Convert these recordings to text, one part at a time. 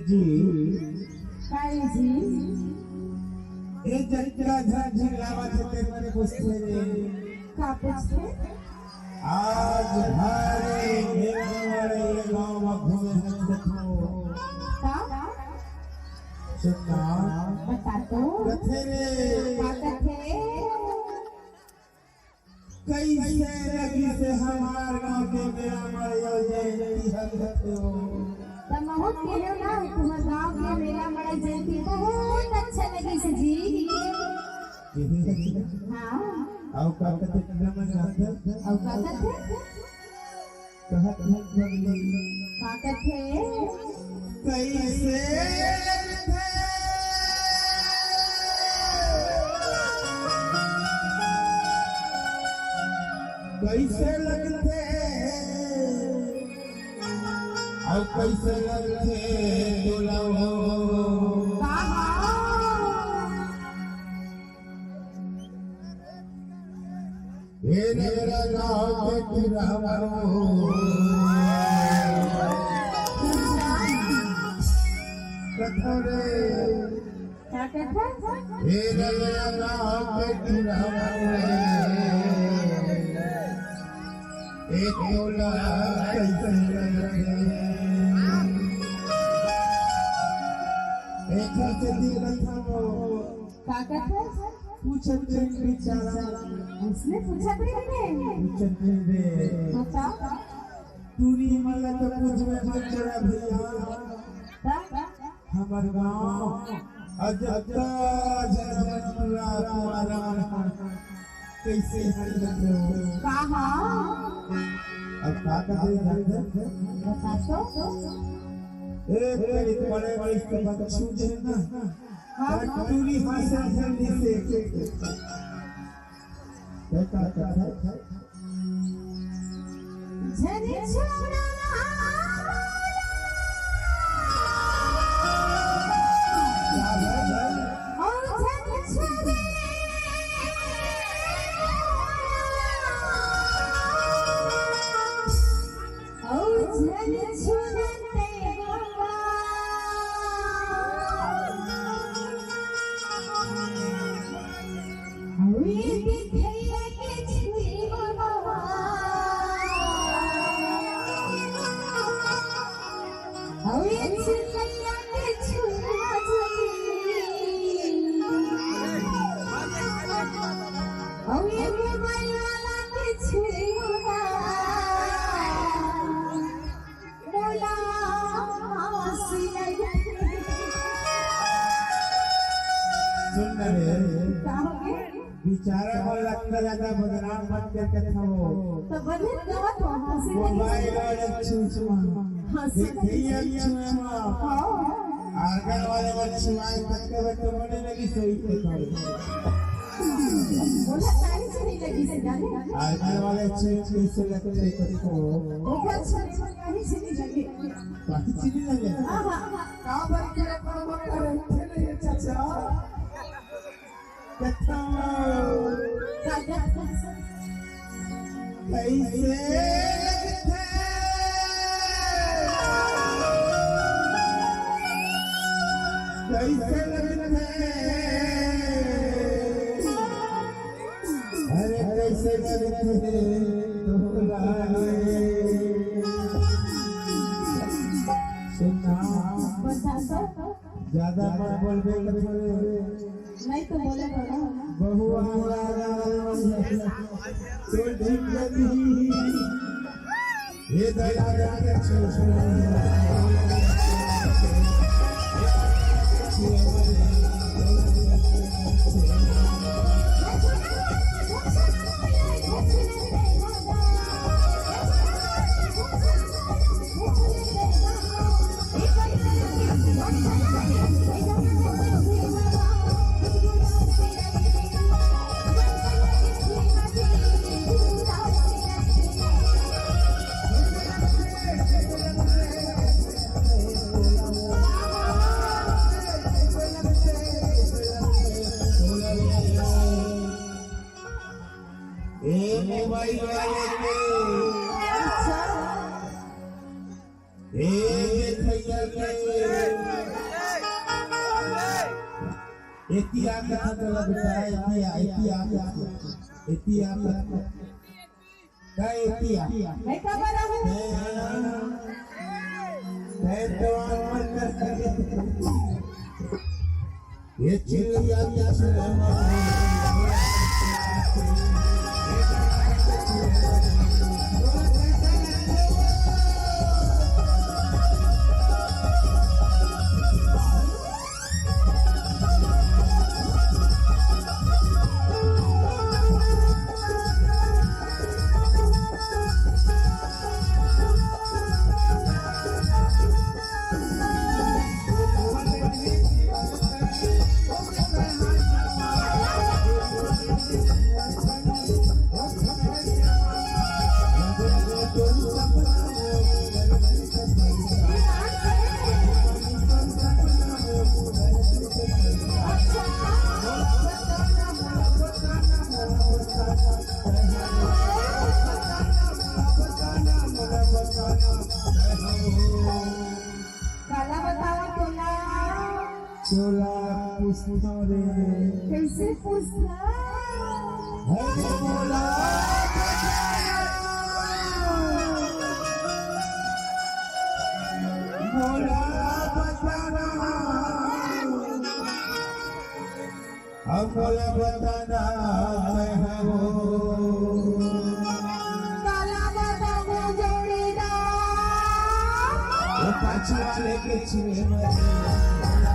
जी काय जी ए जत्रा झिलावा छते पर पूछते का पूछते आज भारे मेरे गांव में घूमे देखो का सुना बता तो कथे रे का कथे कैसे लगी से हमार गांव के मेरा मरियो जयंती हकतो बहुत केलो ना तुम्हार गांव के मेला बड़ा जयंती बहुत अच्छा लगी से जी हां आओ का कथे कदम जाते और का कथे कहत भगली का कथे कैसे कैसे लगते और कैसे लगते दुलाओ ये मेरा गाँव के किरामो कथरे का कथे ये मेरा गाँव के किरामो एक तोला कैसे लगे एक हाथ दिल रखो का कथे पूछत बेचारा उसने पूछा भी नहीं पूछत बे बता तूरी मला तो पूछवे बेचारा भैया हमर गांव अजता जनमतुरा तुम्हारा कैसे हरि लगो कहा अब का करे जाते बता तो एक बड़ी बड़े बड़े के बच्चू है ना कटोरी हाथ जल्दी से बेटा कथा झनी छोड़ा ओ झनी छोड़ा ओ झनी छोड़ा बिचारा को लगता ज्यादा बदनाम मत करके था वो तो बदल गवा तो हंसी मोबाइल और छुछुआ हंसी देखिए छुछुआ आर्गन वाले छुछुआ तक के बैठे बने लगी सही पे करे बोला सारी से नहीं लगी से जाने आर्गन वाले छुछुआ से लगते को वो अच्छा नहीं से नहीं लगी काफी चीज लगे हां हां का पर के पर करे थे चाचा कथा कैसे लगते अरे कैसे लगते सुनना बता तो ज्यादा मत बोलबे नहीं तो बोले बड़ा बहु हमारा तो ठीक लगी ये दया के मोबाइल वाले के भैया के एतिया कथा चला बेटा एतिया काय एतिया मैं कब बड़ा हूँ मैं जवान मर कर ये चिड़िया काला बतावा तोला चोला पुष्पा रे कैसे पूछना है बोला बोला बताना अब बोला बताना मैं हूँ काला बतावा जोड़ीदार वो पाछी वाले के छिड़े में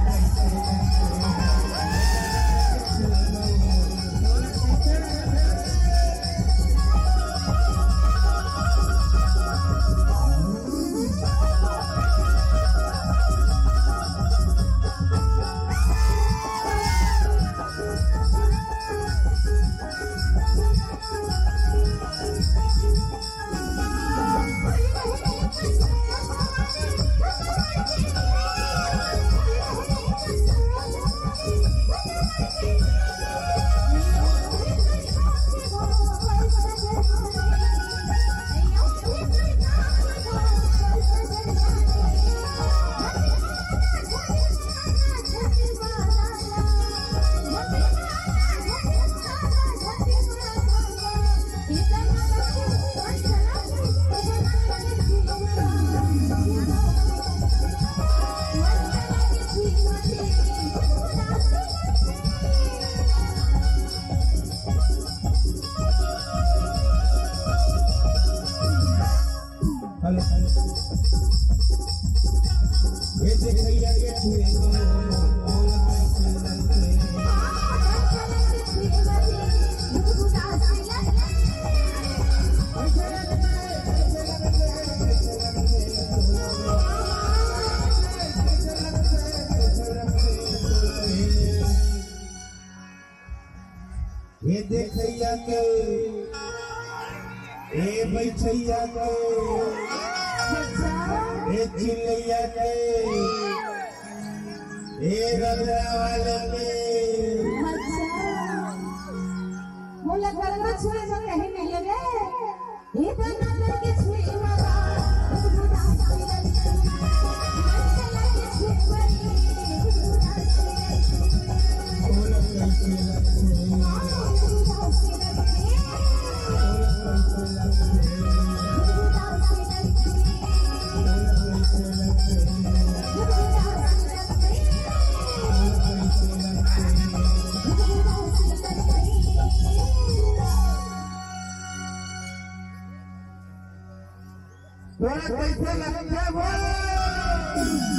ये देखिए के छुए ये देखिया के ए बैठैया के ए चिल्लैया के ए रगड़ा वाले के बोला घर में छुए जो कहीं नहीं लगे ये तो ना करके छुए मारा कैसे लगते हो